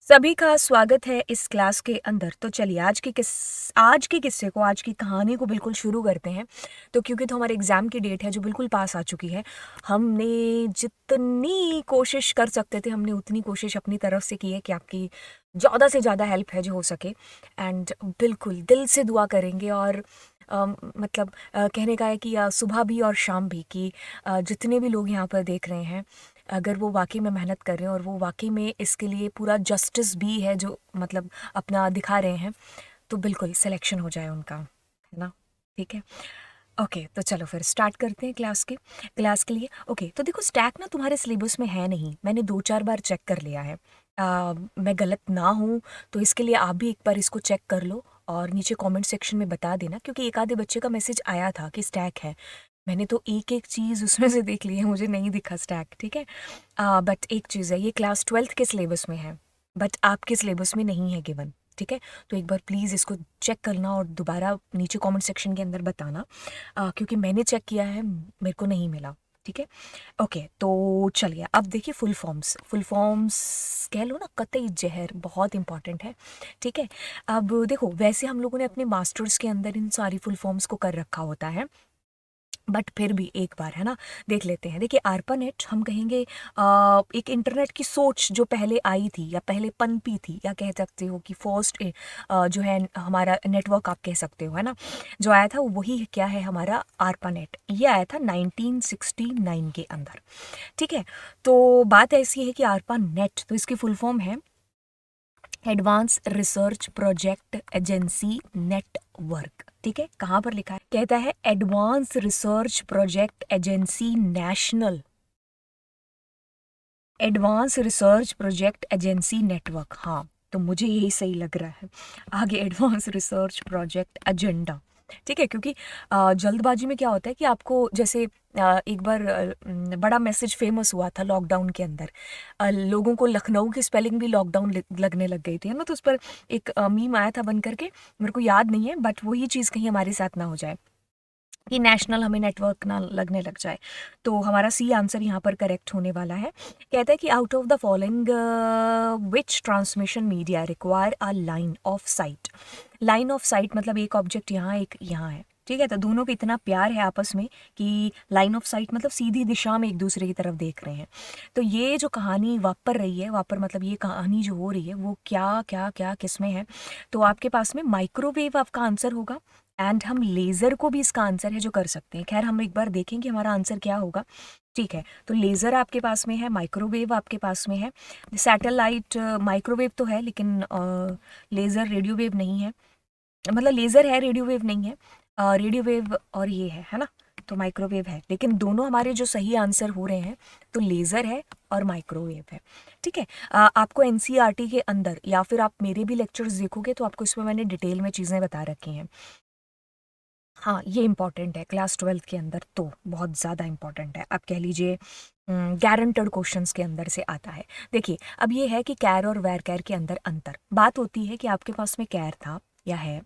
सभी का स्वागत है इस क्लास के अंदर। तो चलिए आज के किस्से को, आज की कहानी को बिल्कुल शुरू करते हैं। तो क्योंकि तो हमारे एग्ज़ाम की डेट है जो बिल्कुल पास आ चुकी है। हमने जितनी कोशिश कर सकते थे हमने उतनी कोशिश अपनी तरफ से की है कि आपकी ज़्यादा से ज़्यादा हेल्प है जो हो सके। एंड बिल्कुल दिल से दुआ करेंगे। और मतलब कहने का है कि सुबह भी और शाम भी कि जितने भी लोग यहाँ पर देख रहे हैं, अगर वो वाक़ई में मेहनत कर रहे हैं और वो वाक़ई में इसके लिए पूरा जस्टिस भी है जो मतलब अपना दिखा रहे हैं, तो बिल्कुल सिलेक्शन हो जाए उनका, है ना? ठीक है। ओके, तो चलो फिर स्टार्ट करते हैं क्लास के लिए। ओके, तो देखो स्टैक ना तुम्हारे सिलेबस में है नहीं, मैंने 2-4 बार चेक कर लिया है। मैं गलत ना हूँ, तो इसके लिए आप भी एक बार इसको चेक कर लो और नीचे कमेंट सेक्शन में बता देना, क्योंकि एक आधे बच्चे का मैसेज आया था कि स्टैक है। मैंने तो एक-एक चीज़ उसमें से देख ली है, मुझे नहीं दिखा स्टैक, ठीक है? बट एक चीज़ है, ये क्लास 12th के सिलेबस में है, बट आपके सिलेबस में नहीं है गिवन, ठीक है? तो एक बार प्लीज़ इसको चेक करना और दोबारा नीचे कमेंट सेक्शन के अंदर बताना, क्योंकि मैंने चेक किया है, मेरे को नहीं मिला, ठीक है? ओके, तो चलिए अब देखिए फुल फॉर्म्स कह लो ना, कतई ज़हर बहुत इंपॉर्टेंट है, ठीक है? अब देखो वैसे हम लोगों ने अपने मास्टर्स के अंदर इन सारी फुल फॉर्म्स को कर रखा होता है, बट फिर भी एक बार है ना देख लेते हैं। देखिए ARPANET हम कहेंगे एक इंटरनेट की सोच जो पहले आई थी या पहले पनपी थी, या कह सकते हो कि फर्स्ट जो है हमारा नेटवर्क आप कह सकते हो, है ना? जो आया था वही क्या है, हमारा ARPANET। ये आया था 1969 के अंदर, ठीक है? तो बात ऐसी है कि ARPANET तो इसकी फुल फॉर्म है advance research project agency network, ठीक है? कहाँ पर लिखा है? कहता है advance research project agency national, advance research project agency network. हाँ, तो मुझे यही सही लग रहा है। आगे एडवांस रिसर्च प्रोजेक्ट एजेंडा, ठीक है? क्योंकि जल्दबाजी में क्या होता है कि आपको जैसे एक बार बड़ा मैसेज फेमस हुआ था लॉकडाउन के अंदर। लोगों को लखनऊ की स्पेलिंग भी लॉकडाउन लगने लग गई थी, है ना? तो उस पर एक मीम आया था बन करके, मेरे को याद नहीं है, बट वही चीज़ कहीं हमारे साथ ना हो जाए कि नेशनल हमें नेटवर्क ना लगने लग जाए। तो हमारा सी आंसर यहाँ पर करेक्ट होने वाला है। कहता है कि out of the following which transmission media require a line of site. Line of site मतलब एक ऑब्जेक्ट यहाँ एक यहाँ है, ठीक है? तो दोनों को इतना प्यार है आपस में कि लाइन ऑफ साइट मतलब सीधी दिशा में एक दूसरे की तरफ देख रहे हैं। तो ये जो कहानी वापर रही है, वापर मतलब ये कहानी जो हो रही है वो क्या क्या क्या किस में है? तो आपके पास में माइक्रोवेव आपका आंसर होगा, एंड हम लेज़र को भी इसका आंसर है जो कर सकते हैं। खैर हम एक बार देखेंगे हमारा आंसर क्या होगा, ठीक है? तो लेज़र आपके पास में है, माइक्रोवेव आपके पास में है, सैटेलाइट माइक्रोवेव तो है लेकिन लेज़र रेडियो वेव नहीं है, मतलब लेज़र है रेडियो वेव नहीं है। रेडियो वेव और ये है ना? तो माइक्रोवेव है, लेकिन दोनों हमारे जो सही आंसर हो रहे हैं तो लेज़र है और माइक्रोवेव है, ठीक है? आपको एनसीईआरटी के अंदर या फिर आप मेरे भी लेक्चर्स देखोगे तो आपको इसमें मैंने डिटेल में चीज़ें बता रखी हैं। हाँ, ये इम्पॉर्टेंट है क्लास 12th के अंदर, तो बहुत ज़्यादा इम्पॉर्टेंट है। आप कह लीजिए गारंटेड क्वेश्चंस के अंदर से आता है। देखिए, अब ये है कि कैर और वैर कैर के अंदर अंतर। बात होती है कि आपके पास में कैर था या है,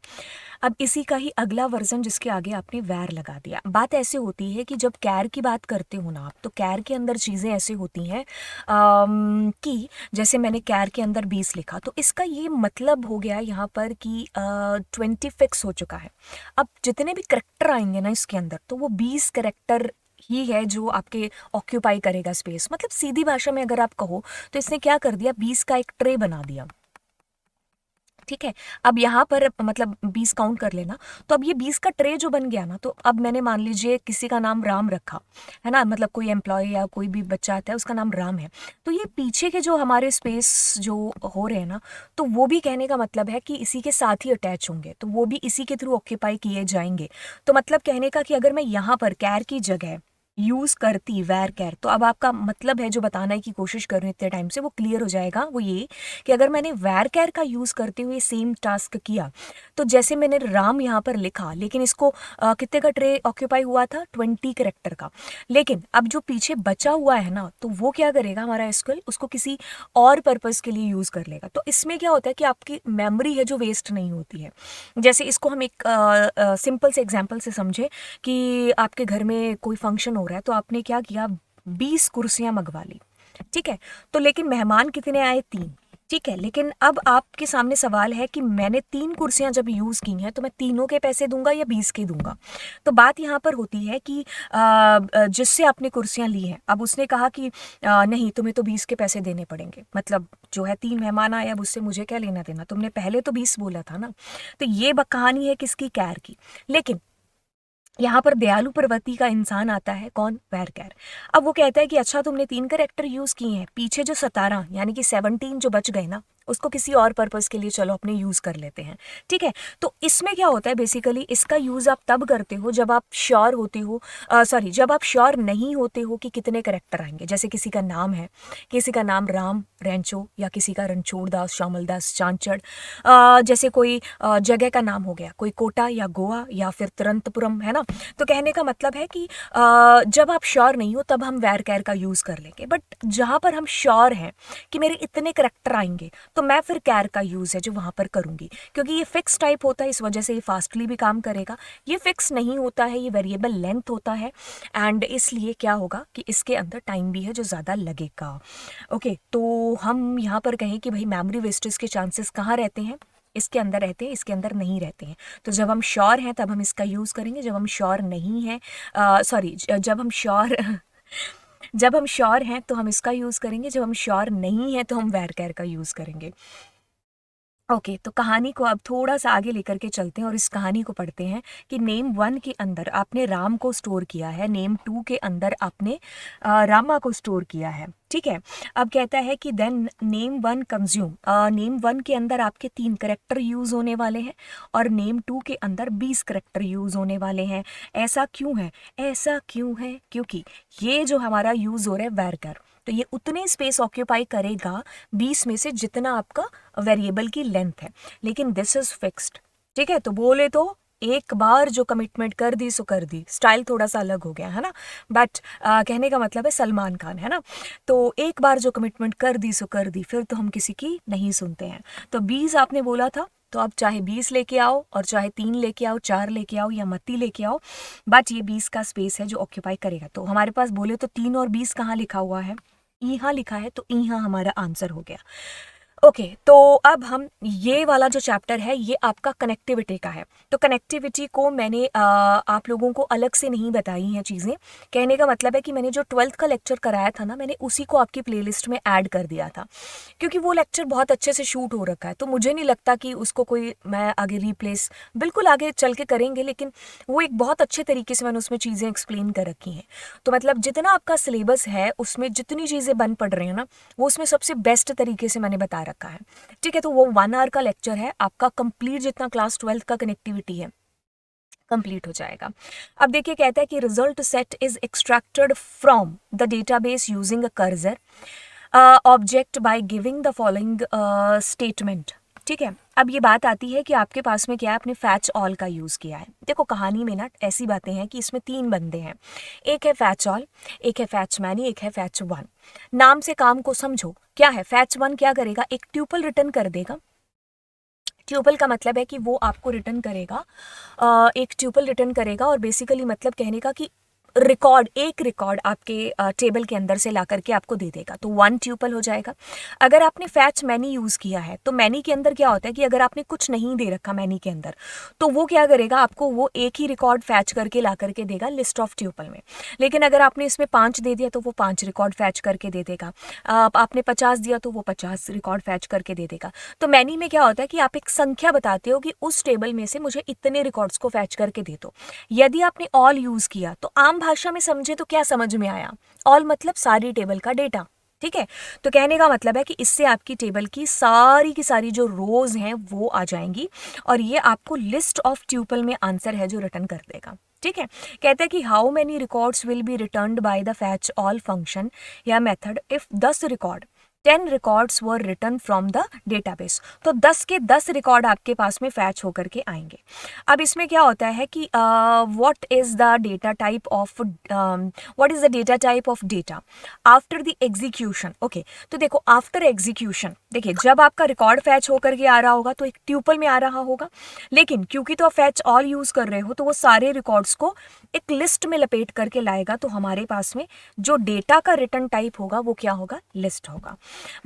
अब इसी का ही अगला वर्ज़न जिसके आगे आपने वैर लगा दिया। बात ऐसे होती है कि जब कैर की बात करते हो ना आप, तो कैर के अंदर चीज़ें ऐसे होती हैं कि जैसे मैंने कैर के अंदर 20 लिखा, तो इसका ये मतलब हो गया यहाँ पर कि 20 फिक्स हो चुका है। अब जितने भी करैक्टर आएँगे ना इसके अंदर, तो वो 20 करैक्टर ही है जो आपके ऑक्यूपाई करेगा स्पेस। मतलब सीधी भाषा में अगर आप कहो, तो इसने क्या कर दिया, 20 का एक ट्रे बना दिया, ठीक है? अब यहाँ पर मतलब 20 काउंट कर लेना, तो अब ये 20 का ट्रे जो बन गया ना, तो अब मैंने मान लीजिए किसी का नाम राम रखा, है ना? मतलब कोई एम्प्लॉयी या कोई भी बच्चा आता है उसका नाम राम है। तो ये पीछे के जो हमारे स्पेस जो हो रहे हैं ना, तो वो भी कहने का मतलब है कि इसी के साथ ही अटैच होंगे, तो वो भी इसी के थ्रू ऑक्यूपाई किए जाएँगे। तो मतलब कहने का कि अगर मैं यहाँ पर कैर की जगह यूज़ करती वैर कैर, तो अब आपका मतलब है जो बताने की कोशिश कर रही हूँ इतने टाइम से वो क्लियर हो जाएगा। वो ये कि अगर मैंने वैर कैर का यूज़ करते हुए सेम टास्क किया, तो जैसे मैंने राम यहाँ पर लिखा, लेकिन इसको कितने का ट्रे ऑक्यूपाई हुआ था, 20 करेक्टर का। लेकिन अब जो पीछे बचा हुआ है ना, तो वो क्या करेगा हमारा एसक्यूएल, उसको किसी और पर्पस के लिए यूज़ कर लेगा। तो इसमें क्या होता है कि आपकी मेमोरी है जो वेस्ट नहीं होती है। जैसे इसको हम एक सिंपल से एग्जाम्पल से समझे कि आपके घर में कोई फंक्शन हो रहा है, तो आपने क्या किया, 20 कुर्सियां मंगवा ली, ठीक है? तो लेकिन मेहमान कितने आए, 3। ठीक है, लेकिन अब आपके सामने सवाल है कि मैंने 3 कुर्सियाँ जब यूज़ की हैं, तो मैं तीनों के पैसे दूँगा या 20 के दूँगा? तो बात यहाँ पर होती है कि जिससे आपने कुर्सियाँ ली हैं, अब उसने कहा कि नहीं तुम्हें तो 20 के पैसे देने पड़ेंगे। मतलब जो है 3 मेहमान आए, अब उससे मुझे क्या लेना-देना? तुमने पहले तो 20 बोला था ना। तो ये कहानी है किसकी? कैर की। लेकिन यहाँ पर दयालु प्रवृत्ति का इंसान आता है, कौन? वैरकैर। अब वो कहता है कि अच्छा तुमने 3 कैरेक्टर यूज़ किए हैं, पीछे जो 17 यानी कि 17 जो बच गए ना, उसको किसी और पर्पज़ के लिए चलो अपने यूज़ कर लेते हैं, ठीक है? तो इसमें क्या होता है बेसिकली, इसका यूज़ आप तब करते हो जब आप श्योर होते हो, सॉरी, जब आप श्योर नहीं होते हो कि कितने कैरेक्टर आएँगे। जैसे किसी का नाम है, किसी का नाम राम, रैंचो, या किसी का रणछोड़ दास, श्यामल दास, चांचड़, जैसे कोई जगह का नाम हो गया, कोई कोटा या गोवा या फिर तिरुवनंतपुरम, है ना? तो कहने का मतलब है कि जब आप श्योर नहीं हो तब हम वैर कैर का यूज़ कर लेंगे, बट जहाँ पर हम श्योर हैं कि मेरे इतने करेक्टर आएंगे, तो मैं फिर कैर का यूज़ है जो वहाँ पर करूँगी, क्योंकि ये फिक्स टाइप होता है, इस वजह से ये फास्टली भी काम करेगा। ये फिक्स नहीं होता है, ये वेरिएबल लेंथ होता है, एंड इसलिए क्या होगा कि इसके अंदर टाइम भी है जो ज़्यादा लगेगा। ओके, तो हम यहाँ पर कहें कि भाई मेमोरी वेस्टेज के चांसेस कहाँ रहते हैं? इसके अंदर रहते हैं, इसके अंदर नहीं रहते हैं। तो जब हम श्योर हैं तब हम इसका यूज़ करेंगे, जब हम श्योर नहीं हैं, सॉरी, जब हम श्योर जब हम श्योर हैं तो हम इसका यूज़ करेंगे, जब हम श्योर नहीं हैं तो हम वेर कैर का यूज़ करेंगे। ओके, तो कहानी को अब थोड़ा-सा आगे लेकर के चलते हैं और इस कहानी को पढ़ते हैं कि नेम 1 के अंदर आपने राम को स्टोर किया है, नेम 2 के अंदर आपने रामा को स्टोर किया है, ठीक है? अब कहता है कि देन नेम 1 कंज्यूम, नेम 1 के अंदर आपके 3 कैरेक्टर यूज़ होने वाले हैं और नेम 2 के अंदर 20 कैरेक्टर यूज़ होने वाले हैं। ऐसा क्यों है? ऐसा क्यों है? क्योंकि ये जो हमारा यूज़ हो रहा है वर्कर, तो ये उतने स्पेस ऑक्यूपाई करेगा 20 में से जितना आपका वेरिएबल की लेंथ है, लेकिन दिस इज फिक्स्ड, ठीक है? तो बोले तो एक बार जो कमिटमेंट कर दी सो कर दी, स्टाइल थोड़ा सा अलग हो गया है ना, बट कहने का मतलब है सलमान खान, है ना? तो एक बार जो कमिटमेंट कर दी सो कर दी, फिर तो हम किसी की नहीं सुनते हैं। तो 20 आपने बोला था, तो अब चाहे 20 लेके आओ और चाहे 3 लेके आओ, 4 लेके आओ या मत्ती लेके आओ, बट ये 20 का स्पेस है जो ऑक्यूपाई करेगा। तो हमारे पास बोले तो 3 और 20 कहाँ लिखा हुआ है? यहाँ लिखा है, तो यहाँ हमारा आंसर हो गया। ओके, तो अब हम ये वाला जो चैप्टर है ये आपका कनेक्टिविटी का है। तो कनेक्टिविटी को मैंने आप लोगों को अलग से नहीं बताई हैं चीज़ें। कहने का मतलब है कि मैंने जो 12th का लेक्चर कराया था ना, मैंने उसी को आपकी प्लेलिस्ट में ऐड कर दिया था, क्योंकि वो लेक्चर बहुत अच्छे से शूट हो रखा है, तो मुझे नहीं लगता कि उसको कोई मैं आगे रिप्लेस, बिल्कुल आगे चल के करेंगे, लेकिन वो एक बहुत अच्छे तरीके से मैंने उसमें चीज़ें एक्सप्लेन कर रखी हैं। तो मतलब जितना आपका सिलेबस है उसमें जितनी चीज़ें बन पड़ रही हैं ना, वो उसमें सबसे बेस्ट तरीके से मैंने बता रखा है, ठीक है? तो वो 1 आवर का लेक्चर है आपका, कंप्लीट जितना क्लास 12th का कनेक्टिविटी है कंप्लीट हो जाएगा। अब देखिए, कहता है कि result set is extracted from the database using a cursor object by giving the following statement, ठीक है? अब ये बात आती है कि आपके पास में क्या है, आपने फैच ऑल का यूज़ किया है। देखो कहानी में ना ऐसी बातें हैं कि इसमें 3 बंदे हैं, एक है फैच ऑल, एक है फैच मैनी, एक है फैच वन। नाम से काम को समझो, क्या है फैच वन क्या करेगा, एक ट्यूपल रिटर्न कर देगा। ट्यूपल का मतलब है कि वो आपको रिटर्न करेगा, एक ट्यूपल रिटर्न करेगा, और बेसिकली मतलब कहने का कि रिकॉर्ड, एक रिकॉर्ड आपके टेबल के अंदर से ला करके आपको दे देगा, तो 1 ट्यूपल हो जाएगा। अगर आपने फैच मैनी यूज़ किया है, तो मैनी के अंदर क्या होता है कि अगर आपने कुछ नहीं दे रखा मैनी के अंदर, तो वो क्या करेगा, आपको वो एक ही रिकॉर्ड फैच करके ला करके देगा लिस्ट ऑफ ट्यूपल में। लेकिन अगर आपने इसमें 5 दे दिया तो वो 5 रिकॉर्ड फैच करके दे देगा, आपने 50 दिया तो वो 50 रिकॉर्ड फैच करके दे देगा। तो मैनी में क्या होता है कि आप एक संख्या बताते हो कि उस टेबल में से मुझे इतने रिकॉर्ड्स को फैच करके दे दो। यदि आपने ऑल यूज़ किया तो आम भाषा में समझे तो क्या समझ में आया, ऑल मतलब सारी टेबल का डेटा, ठीक है? तो कहने का मतलब है कि इससे आपकी टेबल की सारी जो रोज हैं वो आ जाएंगी, और ये आपको लिस्ट ऑफ ट्यूपल में आंसर है जो रिटर्न कर देगा, ठीक है? कहते हैं कि how many records will be returned by the fetch all function या method if 10 record 10 records were return from the database. तो 10 के 10 रिकॉर्ड आपके पास में फैच होकर के आएंगे। अब इसमें क्या होता है कि what is the data type of what is the data type of data after the execution. Okay, तो देखो आफ्टर एग्जीक्यूशन, देखिए जब आपका रिकॉर्ड फैच होकर के आ रहा होगा तो एक ट्यूपल में आ रहा होगा, लेकिन क्योंकि तो आप फैच ऑल यूज कर रहे हो तो वो सारे रिकॉर्ड्स को एक लिस्ट में लपेट करके लाएगा, तो हमारे पास में जो डेटा का रिटर्न टाइप होगा वो क्या होगा, लिस्ट होगा।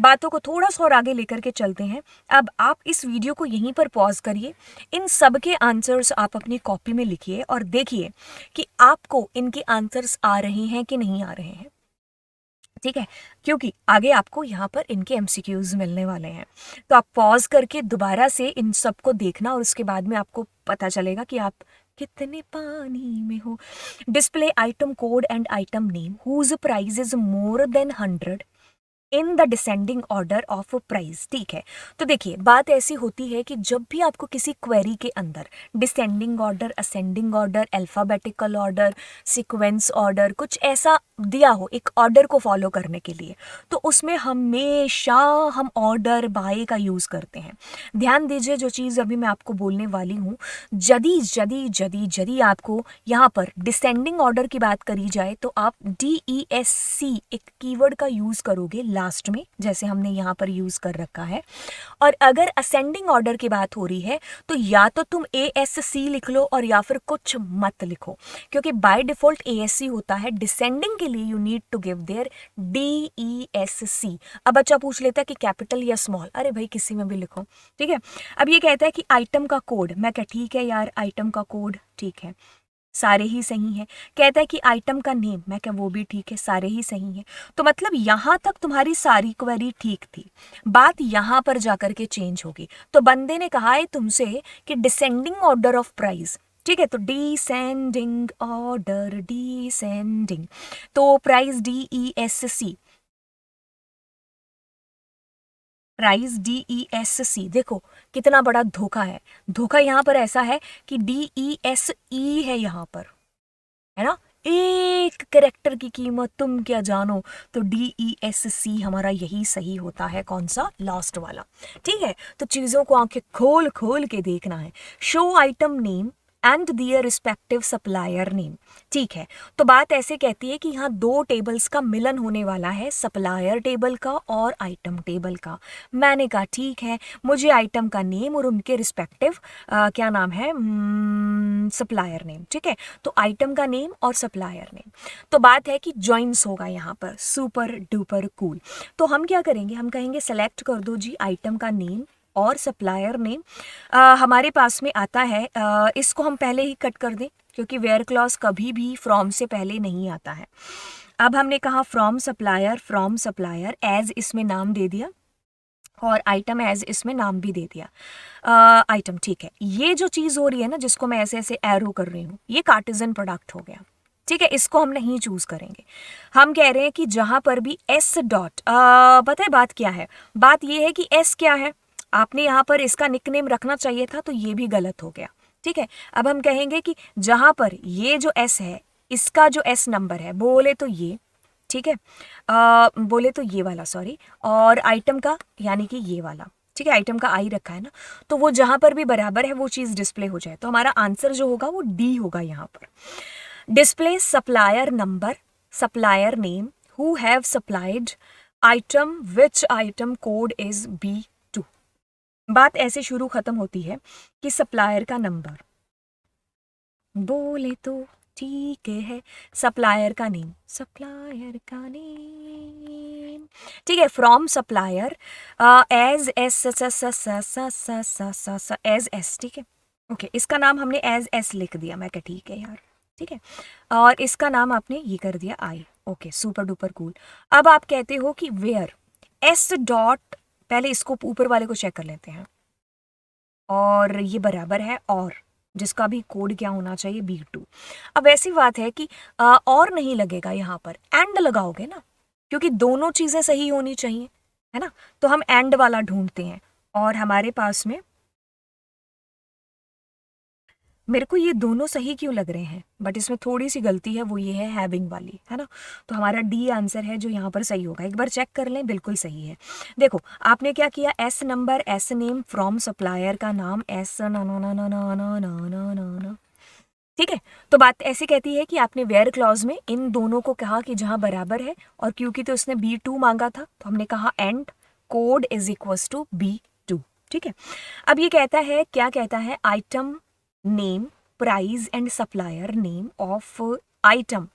बातों को थोड़ा सा और आगे लेकर के चलते हैं। अब आप इस वीडियो को यहीं पर पॉज करिए, इन सब के आंसर्स आप अपनी कॉपी में लिखिए और देखिए कि आपको इनके आंसर्स आ रहे हैं कि नहीं आ रहे हैं। ठीक है, क्योंकि आगे आपको यहाँ पर इनके एमसीक्यूज मिलने वाले हैं। तो आप पॉज करके दोबारा से इन सबको देखना और उसके बाद में आपको पता चलेगा कि आप कितने पानी में हो। Display item code and item name whose price is more than 100 in the descending order of price. ठीक है, तो देखिए बात ऐसी होती है कि जब भी आपको किसी क्वेरी के अंदर descending order, ascending order, alphabetical order, sequence order कुछ ऐसा दिया हो एक ऑर्डर को फॉलो करने के लिए, तो उसमें हमेशा हम ऑर्डर बाय का यूज़ करते हैं। ध्यान दीजिए, जो चीज़ अभी मैं आपको बोलने वाली हूँ, यदि आपको यहाँ पर डिसेंडिंग ऑर्डर की बात करी जाए तो आप DESC एक कीवर्ड का यूज़ करोगे लास्ट में, जैसे हमने यहाँ पर यूज़ कर रखा है। और अगर असेंडिंग ऑर्डर की बात हो रही है तो या तो तुम ASC लिख लो और या फिर कुछ मत लिखो, क्योंकि बाय डिफॉल्ट ASC होता है। डिसेंडिंग के लिए you need to give there DESC। अब बच्चा पूछ लेता है कि कैपिटल या स्मॉल, अरे भाई किसी में भी लिखो। ठीक है, अब ये कहता है कि आइटम का कोड, मैं क्या ठीक है यार, आइटम का कोड ठीक है, सारे ही सही हैं। कहता है कि आइटम का नेम, मैं क्या वो भी ठीक है, सारे ही सही हैं। तो मतलब यहां तक तुम्हारी सारी क्वेरी ठीक थी, बात यहां पर जाकर के चेंज होगी। तो बंदे ने कहा है तुमसे कि डिसेंडिंग ऑर्डर ऑफ प्राइस, ठीक है, तो डिसेंडिंग ऑर्डर, डिसेंडिंग, तो प्राइस DESC, प्राइस DESC। देखो कितना बड़ा धोखा है। धोखा यहाँ पर ऐसा है कि DESE है यहाँ पर, है ना, एक करेक्टर की कीमत तुम क्या जानो। तो DESC हमारा यही सही होता है, कौन सा, लास्ट वाला। ठीक है, तो चीजों को आंखें खोल खोल के देखना है। Show item name and their respective supplier name. ठीक है, तो बात ऐसे कहती है कि यहाँ दो टेबल्स का मिलन होने वाला है, सप्लायर टेबल का और आइटम टेबल का। मैंने कहा ठीक है, मुझे आइटम का नेम और उनके रिस्पेक्टिव क्या नाम है, सप्लायर नेम। ठीक है, तो आइटम का नेम और सप्लायर नेम। तो बात है कि जॉइंस होगा यहाँ पर, सुपर डुपर कूल। तो हम क्या करेंगे, हम कहेंगे सेलेक्ट कर दो जी आइटम का नेम और सप्लायर नेम। हमारे पास में आता है, इसको हम पहले ही कट कर दें क्योंकि वेयर क्लॉज कभी भी फ्रॉम से पहले नहीं आता है। अब हमने कहा फ्रॉम सप्लायर एज इसमें नाम दे दिया और आइटम एज इसमें नाम भी दे दिया। आइटम, ठीक है, ये जो चीज़ हो रही है ना जिसको मैं ऐसे ऐसे एरो कर रही हूँ, ये कार्टिजन प्रोडक्ट हो गया। ठीक है, इसको हम नहीं चूज करेंगे। हम कह रहे हैं कि जहां पर भी एस डॉट, पता है बात क्या है, बात ये है कि एस क्या है, आपने यहाँ पर इसका निकनेम रखना चाहिए था, तो ये भी गलत हो गया। ठीक है, अब हम कहेंगे कि जहां पर ये जो एस है, इसका जो एस नंबर है, बोले तो ये, ठीक है, बोले तो ये वाला, सॉरी, और आइटम का यानी कि ये वाला, ठीक है, आइटम का आई रखा है ना, तो वो जहां पर भी बराबर है वो चीज़ डिस्प्ले हो जाए। तो हमारा आंसर जो होगा वो डी होगा यहाँ पर। Display supplier number, supplier name, who have supplied item, which item code is B2। बात ऐसे शुरू खत्म होती है कि सप्लायर का नंबर, बोले तो ठीक है, सप्लायर का नेम, सप्लायर का नेम, ठीक है, from supplier as S as S, ठीक है, ओके, इसका नाम हमने एज एस लिख दिया, मैं क्या ठीक है यार, ठीक है, और इसका नाम आपने ये कर दिया आई, ओके, सुपर डुपर कूल। अब आप कहते हो कि वेयर एस डॉट, पहले इसको ऊपर वाले को चेक कर लेते हैं, और ये बराबर है और, जिसका भी कोड क्या होना चाहिए, B2। अब ऐसी बात है कि और नहीं लगेगा, यहाँ पर एंड लगाओगे ना, क्योंकि दोनों चीज़ें सही होनी चाहिए, है ना, तो हम एंड वाला ढूंढते हैं और हमारे पास में, मेरे को ये दोनों सही क्यों लग रहे हैं, बट इसमें थोड़ी सी गलती है, वो ये है हैविंग वाली, है ना, तो हमारा डी आंसर है जो यहाँ पर सही होगा। एक बार चेक कर लें, बिल्कुल सही है। देखो आपने क्या किया, S number, S name, from supplier का नाम, एस ना ना ना ना ना ना ना ना ना ना, ठीक है, तो बात ऐसी कहती है कि आपने वेयर क्लॉज में इन दोनों को कहा कि जहां बराबर है, और क्योंकि तो उसने B2 मांगा था तो हमने कहा and code is equals to B2। ठीक है, अब ये कहता है, क्या कहता है, item name, price and supplier name of item.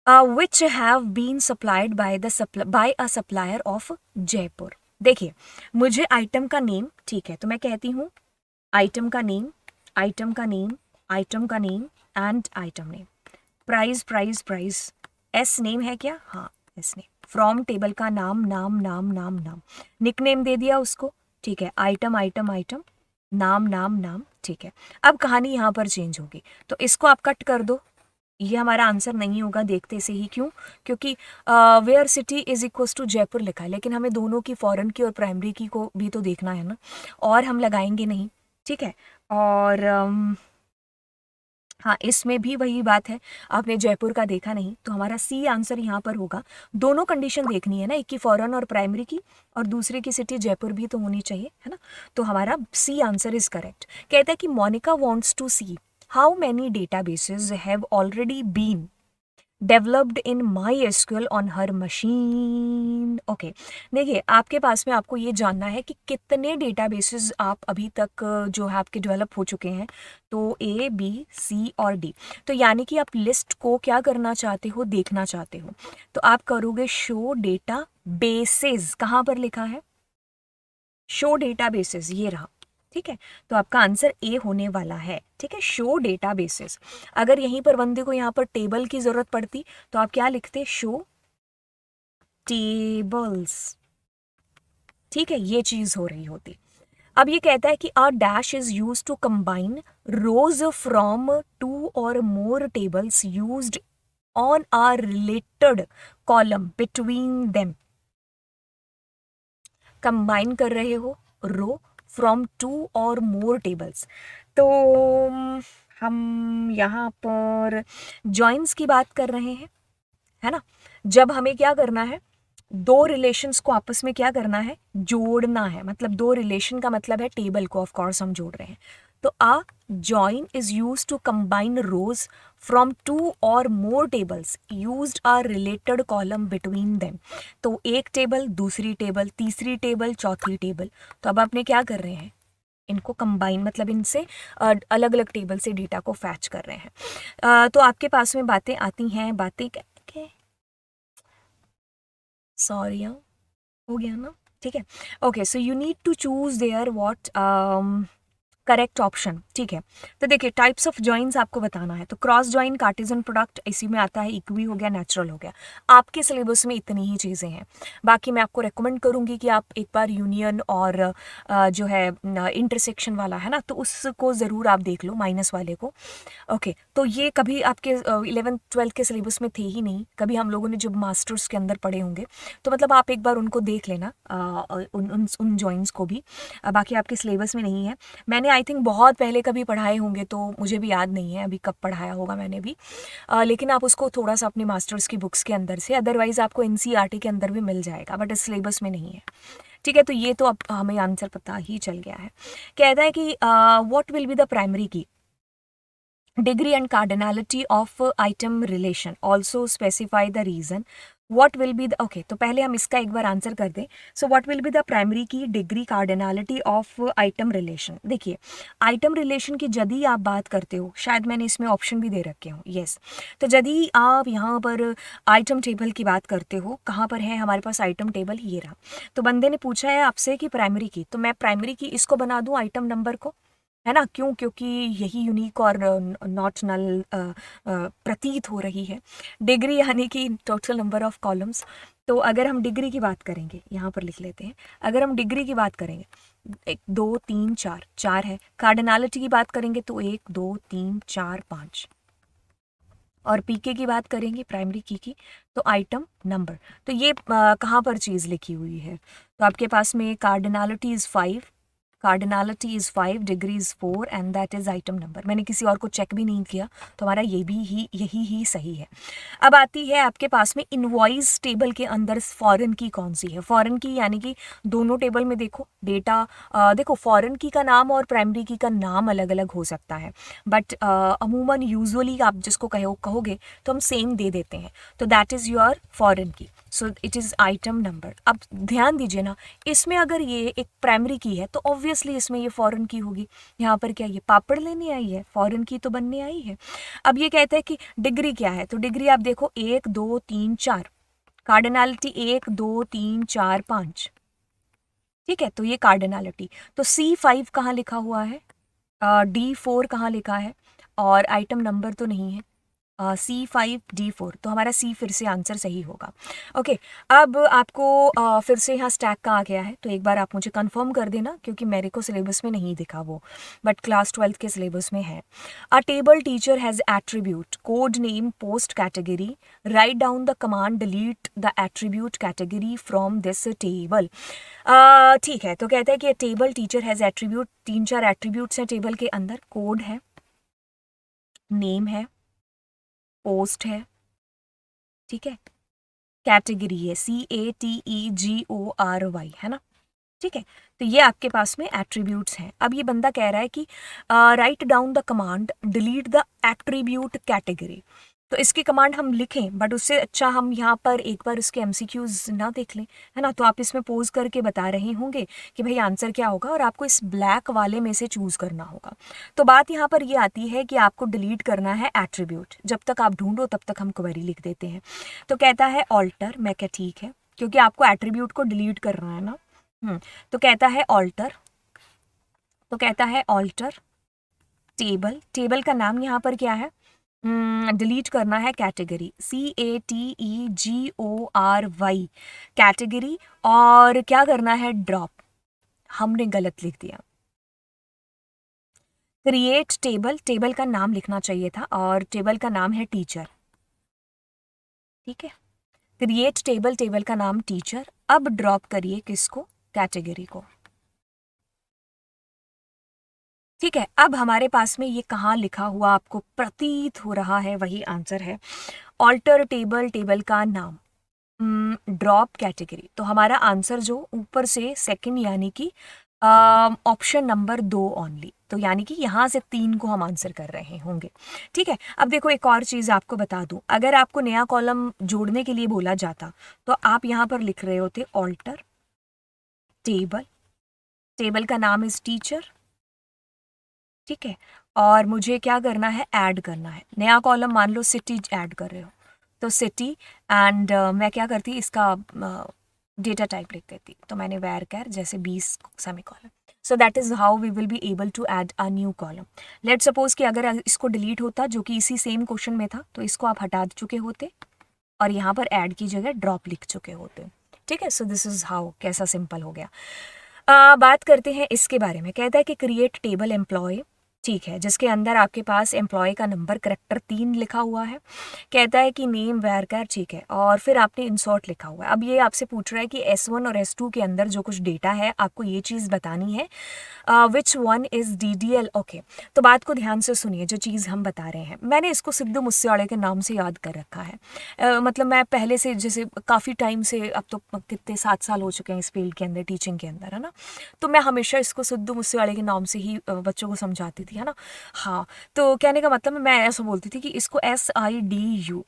Which have been supplied by a supplier of Jaipur. देखिए, मुझे आइटम का नेम, ठीक है, तो मैं कहती हूँ आइटम का नेम, आइटम का नेम, आइटम का name and item name. Price price price, S name है क्या? हाँ, एस नेम। फ्रॉम टेबल का नाम, नाम नाम नाम नाम, निक नेम दे दिया उसको, ठीक है। आइटम आइटम आइटम, नाम नाम नाम, ठीक है। अब कहानी यहाँ पर चेंज होगी, तो इसको आप कट कर दो, ये हमारा आंसर नहीं होगा देखते से ही। क्यों? क्योंकि where city is equals to Jaipur लिखा है, लेकिन हमें दोनों की, फॉरेन की और प्राइमरी की को भी तो देखना है ना, और हम लगाएंगे नहीं, ठीक है। और हाँ, इसमें भी वही बात है, आपने जयपुर का देखा नहीं, तो हमारा सी आंसर यहाँ पर होगा। दोनों कंडीशन देखनी है ना, एक की फॉरेन और प्राइमरी की, और दूसरे की सिटी जयपुर भी तो होनी चाहिए, है ना। तो हमारा सी आंसर इज करेक्ट। कहता है कि Monica wants to see how many databases have already been developed in my SQL on her machine. Okay, देखिए, आपके पास में आपको ये जानना है कि कितने डेटाबेसेस आप अभी तक जो है आपके डेवलप हो चुके हैं। तो ए, बी, सी और डी, तो यानी कि आप लिस्ट को क्या करना चाहते हो, देखना चाहते हो। तो आप करोगे शो डेटा बेसेस, कहाँ पर लिखा है? शो डेटा बेसेस, ये रहा, ठीक है। तो आपका आंसर ए होने वाला है, ठीक है, शो डेटाबेसेस। अगर यहीं पर बंदे को यहाँ पर टेबल की जरूरत पड़ती तो आप क्या लिखते? शो टेबल्स, ठीक है, ये चीज हो रही होती। अब ये कहता है कि R dash is use to combine rows from two or more tables used on a related column between them. Combine कर रहे हो रो from two or more tables. तो हम यहाँ पर जॉइंस की बात कर रहे हैं, है ना। जब हमें क्या करना है, दो रिलेशंस को आपस में क्या करना है, जोड़ना है। मतलब दो रिलेशन का मतलब है टेबल को, ऑफ कोर्स हम जोड़ रहे हैं। तो a join is use to combine rows from two or more tables used are related column between them. तो एक टेबल, दूसरी टेबल, तीसरी टेबल, चौथी टेबल। तो अब आपने क्या कर रहे हैं, इनको कंबाइन, मतलब इनसे अलग अलग टेबल से डेटा को फैच कर रहे हैं। तो आपके पास में बातें आती हैं, बातें सॉरी हो गया ना, ठीक है। Okay, so you need to choose there what correct option, ठीक है। तो देखिए, टाइप्स ऑफ जॉइंस आपको बताना है। तो क्रॉस जॉइन, कार्टेजन प्रोडक्ट, इसी में आता है, इक्वी हो गया, नेचुरल हो गया। आपके सिलेबस में इतनी ही चीज़ें हैं। बाकी मैं आपको रेकमेंड करूंगी कि आप एक बार यूनियन और जो है इंटरसेक्शन वाला है ना, तो उसको ज़रूर आप देख लो, माइनस वाले को। ओके, तो ये कभी आपके 11th-12th के सिलेबस में थे ही नहीं, कभी हम लोगों ने जब मास्टर्स के अंदर पढ़े होंगे। तो मतलब आप एक बार उनको देख लेना, उन जॉइंस को भी। बाकी आपके सिलेबस में नहीं है। मैंने आई थिंक बहुत पहले कभी पढ़ाए होंगे, तो मुझे भी याद नहीं है अभी कब पढ़ाया होगा मैंने भी। लेकिन आप उसको थोड़ा सा अपनी मास्टर्स की बुक्स के अंदर से, अदरवाइज आपको एनसीईआरटी के अंदर भी मिल जाएगा, बट इस सिलेबस में नहीं है, ठीक है। तो ये तो अब हमें आंसर पता ही चल गया है। कहता है कि what will be the primary की degree and cardinality of item relation, also specify the reason. What will be the, okay, तो पहले हम इसका एक बार आंसर कर दें। So what will be the primary key degree cardinality of item relation. देखिए, item relation की यदि आप बात करते हो, शायद मैंने इसमें ऑप्शन भी दे रखे हो, यस। तो यदि आप यहाँ पर आइटम टेबल की बात करते हो, कहाँ पर है हमारे पास आइटम टेबल, ये रहा। तो बंदे ने पूछा है आपसे कि प्राइमरी की, तो मैं प्राइमरी की इसको बना दूँ आइटम नंबर को, है ना। क्यों? क्योंकि यही यूनिक और नॉट नल प्रतीत हो रही है। डिग्री यानी कि टोटल नंबर ऑफ कॉलम्स। तो अगर हम डिग्री की बात करेंगे, यहाँ पर लिख लेते हैं, अगर हम डिग्री की बात करेंगे, 1 2 3 4, 4 है। कार्डिनलिटी की बात करेंगे तो 1 2 3 4 5, और पीके की बात करेंगे प्राइमरी की तो आइटम नंबर। तो ये कहाँ पर चीज़ लिखी हुई है? तो आपके पास में cardinality is 5, cardinality is 5, degree is 4 and that is item number. मैंने किसी और को चेक भी नहीं किया, तो हमारा यही ही सही है। अब आती है आपके पास में इनवॉइस टेबल के अंदर फॉरेन की कौन सी है। फॉरेन की यानी कि दोनों टेबल में देखो डेटा, देखो फॉरेन की का नाम और प्राइमरी की का नाम अलग अलग हो सकता है, बट अमूमन यूजुअली आप जिसको कहोगे तो हम सेम दे देते हैं। तो दैट इज़ योर फॉरेन की। So it is item number. अब ध्यान दीजिए ना, इसमें अगर ये एक प्राइमरी की है तो ऑब्वियसली इसमें ये फॉरेन की होगी। यहाँ पर क्या ये पापड़ लेने आई है, फॉरेन की तो बनने आई है। अब ये कहते हैं कि डिग्री क्या है, तो डिग्री आप देखो 1 2 3 4, कार्डिनैलिटी 1 2 3 4 5। ठीक है, तो ये कार्डिनैलिटी। तो C5 कहाँ लिखा हुआ है, D4 कहाँ लिखा है, और आइटम नंबर तो नहीं है। C5D4, तो हमारा C फिर से आंसर सही होगा। ओके, अब आपको फिर से यहाँ स्टैक का आ गया है, तो एक बार आप मुझे कंफर्म कर देना, क्योंकि मेरे को सिलेबस में नहीं दिखा वो, बट क्लास 12th के सिलेबस में है। अ table teacher has attribute code name post category, write down the command delete the attribute category from this table. ठीक है, तो कहते हैं कि table teacher has attribute, 3-4 attributes हैं टेबल के अंदर, कोड है, नेम है, पोस्ट है, ठीक है, कैटेगरी है CATEGORY, है ना। ठीक है, तो ये आपके पास में एट्रीब्यूट्स हैं। अब ये बंदा कह रहा है कि write down the command delete the attribute category. तो इसकी कमांड हम लिखें, बट उससे अच्छा हम यहाँ पर एक बार उसके MCQs ना देख लें, है ना। तो आप इसमें पोज करके बता रहे होंगे कि भाई आंसर क्या होगा, और आपको इस ब्लैक वाले में से चूज करना होगा। तो बात यहाँ पर ये आती है कि आपको डिलीट करना है एट्रीब्यूट। जब तक आप ढूंढो तब तक हम क्वेरी लिख देते हैं। तो कहता है ऑल्टर, मैं क्या ठीक है, क्योंकि आपको एट्रीब्यूट को डिलीट करना है ना। तो कहता है ऑल्टर, तो कहता है ऑल्टर टेबल, टेबल का नाम यहाँ पर क्या है, डिलीट करना है कैटेगरी, CATEGORY, कैटेगरी, और क्या करना है, ड्रॉप। हमने गलत लिख दिया। क्रिएट टेबल, टेबल का नाम लिखना चाहिए था, और टेबल का नाम है टीचर। ठीक है, क्रिएट टेबल, टेबल का नाम टीचर। अब ड्रॉप करिए किसको, कैटेगरी को। ठीक है, अब हमारे पास में ये कहाँ लिखा हुआ आपको प्रतीत हो रहा है, वही आंसर है। ऑल्टर टेबल, टेबल का नाम, ड्रॉप कैटेगरी। तो हमारा आंसर जो ऊपर से सेकंड, यानी कि ऑप्शन नंबर 2 ओनली, तो यानी कि यहाँ से 3 को हम आंसर कर रहे होंगे। ठीक है, अब देखो एक और चीज़ आपको बता दूं, अगर आपको नया कॉलम जोड़ने के लिए बोला जाता तो आप यहाँ पर लिख रहे होते ऑल्टर टेबल, टेबल का नाम इज टीचर। ठीक है, और मुझे क्या करना है, ऐड करना है नया कॉलम। मान लो सिटी ऐड कर रहे हो, तो सिटी, एंड मैं क्या करती, इसका डेटा टाइप लिख देती, तो मैंने वेर कैर जैसे 20 semi column. So that is how we will be able to add a new column. Let suppose कि अगर इसको डिलीट होता, जो कि इसी सेम क्वेश्चन में था, तो इसको आप हटा चुके होते और यहाँ पर ऐड की जगह ड्रॉप लिख चुके होते। ठीक है, सो दिस इज हाउ, कैसा सिंपल हो गया। बात करते हैं इसके बारे में। कहता है कि क्रिएट टेबल एम्प्लॉय, ठीक है, जिसके अंदर आपके पास एम्प्लॉय का नंबर करेक्टर 3 लिखा हुआ है। कहता है कि नेम वेरकर, ठीक है, और फिर आपने इंसर्ट लिखा हुआ है। अब ये आपसे पूछ रहा है कि S1 और S2 के अंदर जो कुछ डेटा है आपको ये चीज़ बतानी है, which one is DDL। Okay, तो बात को ध्यान से सुनिए, जो चीज़ हम बता रहे हैं, मैंने इसको सिद्धू मूसेवाले के नाम से याद कर रखा है। मतलब मैं पहले से, जैसे काफ़ी टाइम से, अब तो कितने 7 साल हो चुके हैं इस फील्ड के अंदर, टीचिंग के अंदर, है ना। तो मैं हमेशा इसको सिद्धू मूसेवाले के नाम से ही बच्चों को समझाती थी, है ना। हाँ, तो कहने का मतलब मैं ऐसा बोलती थी कि इसको SIDU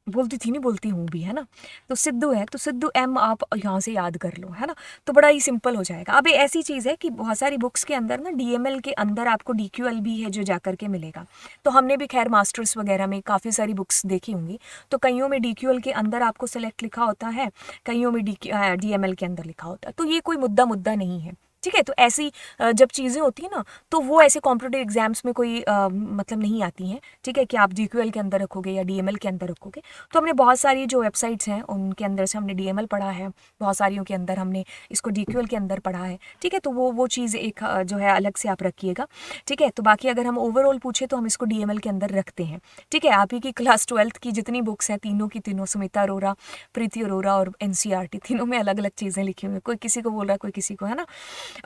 बोलती थी, नहीं बोलती हूँ भी, है ना। तो सिद्धू है, तो सिद्धू M आप यहाँ से याद कर लो, है ना। तो बड़ा ही सिंपल हो जाएगा। अब ये ऐसी चीज़ है कि बहुत सारी बुक्स के अंदर ना DML के अंदर आपको DQL भी है जो जाकर के मिलेगा। तो हमने भी खैर मास्टर्स वगैरह में काफ़ी सारी बुक्स देखी होंगी, तो कईयों में DQL के अंदर आपको सेलेक्ट लिखा होता है, कईयों में DML के अंदर लिखा होता है। तो ये कोई मुद्दा नहीं है। ठीक है, तो ऐसी जब चीज़ें होती हैं ना, तो वो ऐसे कॉम्पिटिटिव एग्जाम्स में कोई मतलब नहीं आती हैं। ठीक है, कि आप DQL के अंदर रखोगे या DML के अंदर रखोगे। तो हमने बहुत सारी जो वेबसाइट्स हैं उनके अंदर से हमने DML पढ़ा है, बहुत सारियों के अंदर हमने इसको DQL के अंदर पढ़ा है। ठीक है, तो वो चीज़ एक जो है अलग से आप रखिएगा। ठीक है, तो बाकी अगर हम ओवरऑल पूछे तो हम इसको DML के अंदर रखते हैं। ठीक है, आप ही की क्लास 12th की जितनी बुक्स हैं, तीनों की तीनों, सुमिता अरोरा, प्रीति अरोरा और NCERT, तीनों में अलग अलग चीज़ें लिखी हुई हैं। कोई किसी को बोल रहा है, कोई किसी को, है ना।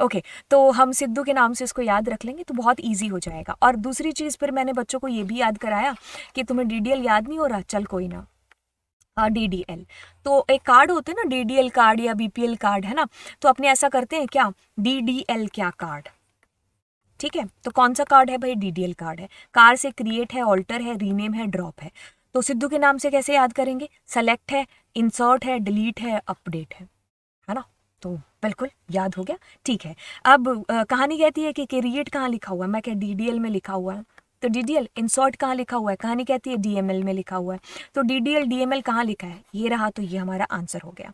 ओके, तो हम सिद्धू के नाम से इसको याद रख लेंगे, तो बहुत ईजी हो जाएगा। और दूसरी चीज़ फिर मैंने बच्चों को ये भी याद कराया कि तुम्हें DDL याद नहीं हो रहा, चल कोई ना, DDL, तो एक कार्ड होते हैं ना, DDL कार्ड या BPL कार्ड, है ना। तो अपने ऐसा करते हैं क्या, DDL क्या कार्ड। ठीक है, तो कौन सा कार्ड है भाई, DDL कार्ड है। कार से क्रिएट है, ऑल्टर है, रीनेम है, ड्रॉप है। तो सिद्धू के नाम से कैसे याद करेंगे, सेलेक्ट है, इंसर्ट है, डिलीट है, अपडेट है ना? तो बिल्कुल याद हो गया, ठीक है। अब कहानी कहती है कि क्रिएट कहाँ लिखा हुआ है, मैं क्या डीडीएल में लिखा हुआ है, तो डीडीएल। इंसर्ट कहाँ लिखा हुआ है, कहानी कहती है डीएमएल में लिखा हुआ है, तो डीडीएल डीएमएल कहाँ लिखा है, ये रहा, तो ये हमारा आंसर हो गया।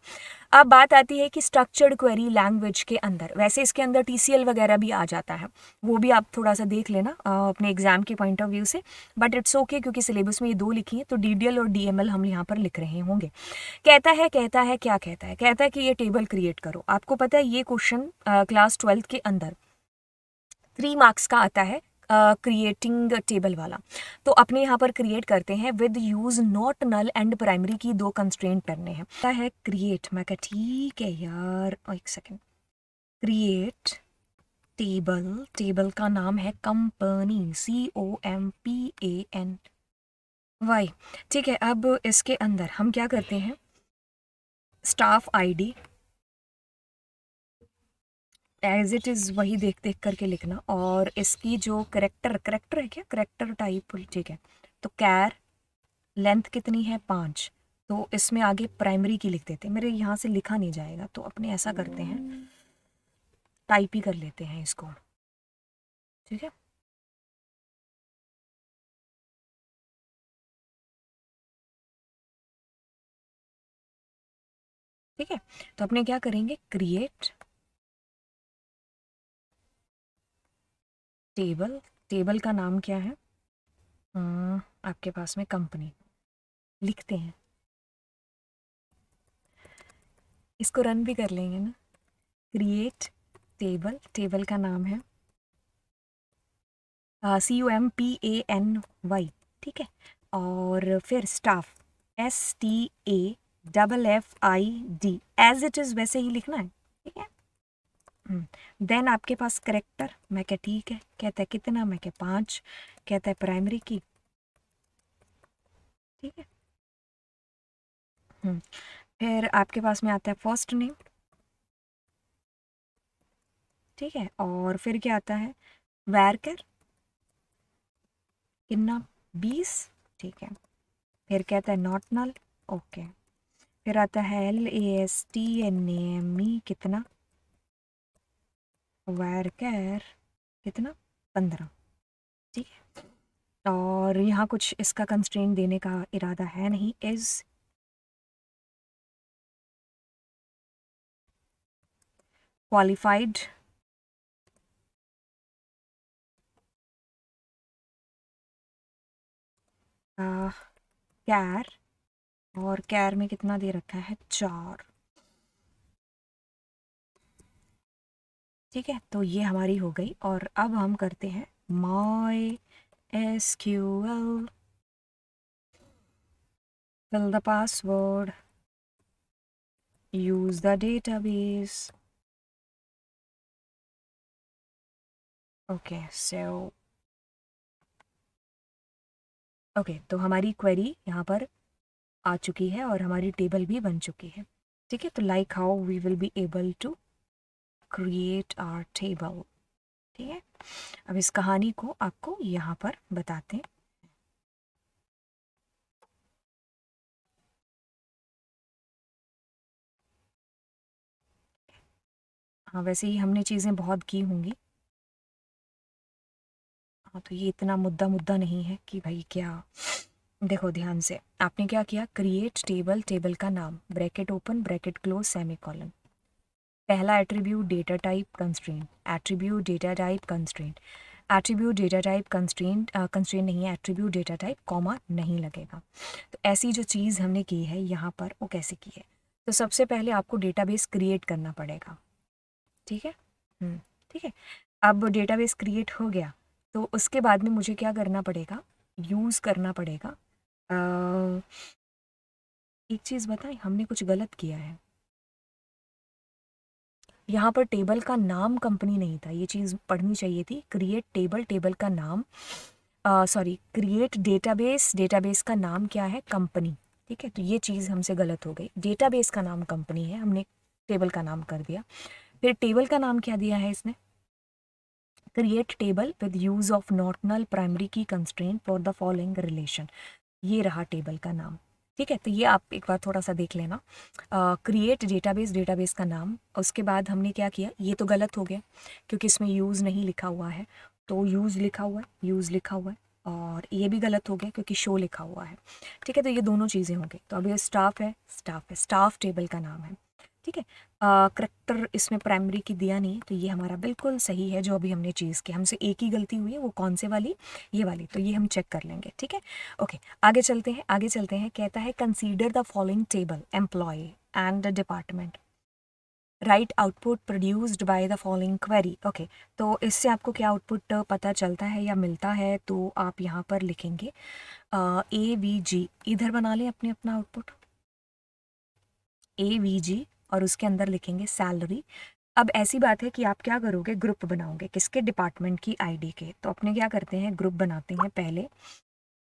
अब बात आती है कि स्ट्रक्चर्ड क्वेरी लैंग्वेज के अंदर, वैसे इसके अंदर टीसीएल वगैरह भी आ जाता है, वो भी आप थोड़ा सा देख लेना अपने एग्जाम के पॉइंट ऑफ व्यू से, बट इट्स ओके क्योंकि सिलेबस में ये दो लिखी है, तो डीडीएल और डीएमएल हम यहाँ पर लिख रहे होंगे। कहता है क्या कहता है कि ये टेबल क्रिएट करो। आपको पता है ये क्वेश्चन क्लास 12th के अंदर 3 मार्क्स का आता है, क्रिएटिंग टेबल वाला। तो अपने यहाँ पर क्रिएट करते हैं with use not null and primary key 2 constraint करने हैं। क्या है क्रिएट, मैं क्या ठीक है यार, एक सेकेंड, क्रिएट टेबल, टेबल का नाम है कंपनी, COMPANY, ठीक है। अब इसके अंदर हम क्या करते हैं, staff ID as it is वही देख देख करके लिखना, और इसकी जो करेक्टर है, क्या करेक्टर टाइप, ठीक है, तो कैर लेंथ कितनी है 5, तो इसमें आगे प्राइमरी की लिख देते हैं, मेरे यहाँ से लिखा नहीं जाएगा, तो अपने ऐसा करते हैं, टाइप ही कर लेते हैं इसको, ठीक है। ठीक है, तो अपने क्या करेंगे, क्रिएट टेबल, टेबल का नाम क्या है, आपके पास में कंपनी लिखते हैं, इसको रन भी कर लेंगे ना, क्रिएट टेबल, टेबल का नाम है COMPANY, ठीक है, और फिर staff STAFFID, as it is वैसे ही लिखना है, ठीक है। देन आपके पास करेक्टर, मैं क्या ठीक है, कहता है कितना, मैं क्या 5, कहता है प्राइमरी की, ठीक है। फिर आपके पास में आता है फर्स्ट नेम, ठीक है, और फिर क्या आता है वैरकर कितना 20, ठीक है। फिर कहता है नॉट नल, ओके। फिर आता है LASTNAME कितना, वैरकर कितना 15, ठीक है। और यहाँ कुछ इसका कंस्ट्रेंट देने का इरादा है नहीं, इज क्वालिफाइड कैर, और कैर में कितना दे रखा है 4, ठीक है। तो ये हमारी हो गई, और अब हम करते हैं माई SQL, fill the password, use the database, okay, so okay, तो हमारी क्वेरी यहाँ पर आ चुकी है और हमारी टेबल भी बन चुकी है, ठीक है। तो like how we will be able to create our table, ठीक है। अब इस कहानी को आपको यहाँ पर बताते हैं। हाँ, वैसे ही हमने चीज़ें बहुत की होंगी, हाँ, तो ये इतना मुद्दा मुद्दा नहीं है कि भाई क्या। देखो ध्यान से, आपने क्या किया, क्रिएट टेबल, टेबल का नाम, bracket open bracket close semicolon, पहला attribute data type constraint, attribute data type constraint, attribute data type constraint, constraint नहीं है, एट्रीब्यूट डेटा टाइप, कॉमा नहीं लगेगा। तो ऐसी जो चीज़ हमने की है यहाँ पर, वो कैसे की है, तो सबसे पहले आपको डेटाबेस क्रिएट करना पड़ेगा, ठीक है। ठीक है, अब डेटाबेस क्रिएट हो गया, तो उसके बाद में मुझे क्या करना पड़ेगा, यूज़ करना पड़ेगा। एक चीज़ बताएं, हमने कुछ गलत किया है, यहाँ पर टेबल का नाम कंपनी नहीं था, ये चीज़ पढ़नी चाहिए थी, क्रिएट टेबल, टेबल का नाम, सॉरी, क्रिएट डेटाबेस, डेटाबेस का नाम क्या है, कंपनी, ठीक है। तो ये चीज़ हमसे गलत हो गई, डेटाबेस का नाम कंपनी है, हमने टेबल का नाम कर दिया। फिर टेबल का नाम क्या दिया है इसने, create table with use of not null primary key constraint for the following relation, ये रहा टेबल का नाम, ठीक है, तो ये आप एक बार थोड़ा सा देख लेना। क्रिएट डेटाबेस, डेटाबेस का नाम, उसके बाद हमने क्या किया, ये तो गलत हो गया क्योंकि इसमें यूज़ नहीं लिखा हुआ है, तो यूज़ लिखा हुआ है, यूज़ लिखा हुआ है, और ये भी गलत हो गया क्योंकि शो लिखा हुआ है। ठीक है, तो ये दोनों चीज़ें हो गई। तो अब ये स्टाफ है, स्टाफ है, स्टाफ टेबल का नाम है। ठीक है, करेक्टर इसमें प्राइमरी की दिया नहीं है, तो ये हमारा बिल्कुल सही है जो अभी हमने चीज़ की। हमसे एक ही गलती हुई है, वो कौन से वाली, ये वाली, तो ये हम चेक कर लेंगे। ठीक है, ओके, आगे चलते हैं, आगे चलते हैं। कहता है consider the following table, employee and department, write output produced by the following query. Okay, तो इससे आपको क्या आउटपुट पता चलता है या मिलता है, तो आप यहाँ पर लिखेंगे AVG, इधर बना लें अपने अपना आउटपुट AVG, और उसके अंदर लिखेंगे सैलरी। अब ऐसी बात है कि आप क्या करोगे, ग्रुप बनाओगे, किसके, डिपार्टमेंट की आईडी के। तो अपने क्या करते हैं, ग्रुप बनाते हैं पहले